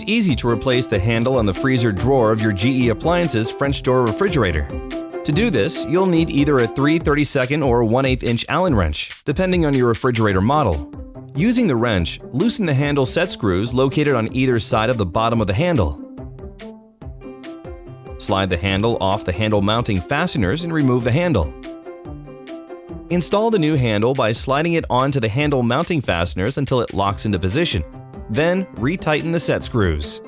It's easy to replace the handle on the freezer drawer of your GE Appliances French door refrigerator. To do this, you'll need either a 3/32 or 1/8 inch Allen wrench, depending on your refrigerator model. Using the wrench, loosen the handle set screws located on either side of the bottom of the handle. Slide the handle off the handle mounting fasteners and remove the handle. Install the new handle by sliding it onto the handle mounting fasteners until it locks into position. Then, retighten the set screws.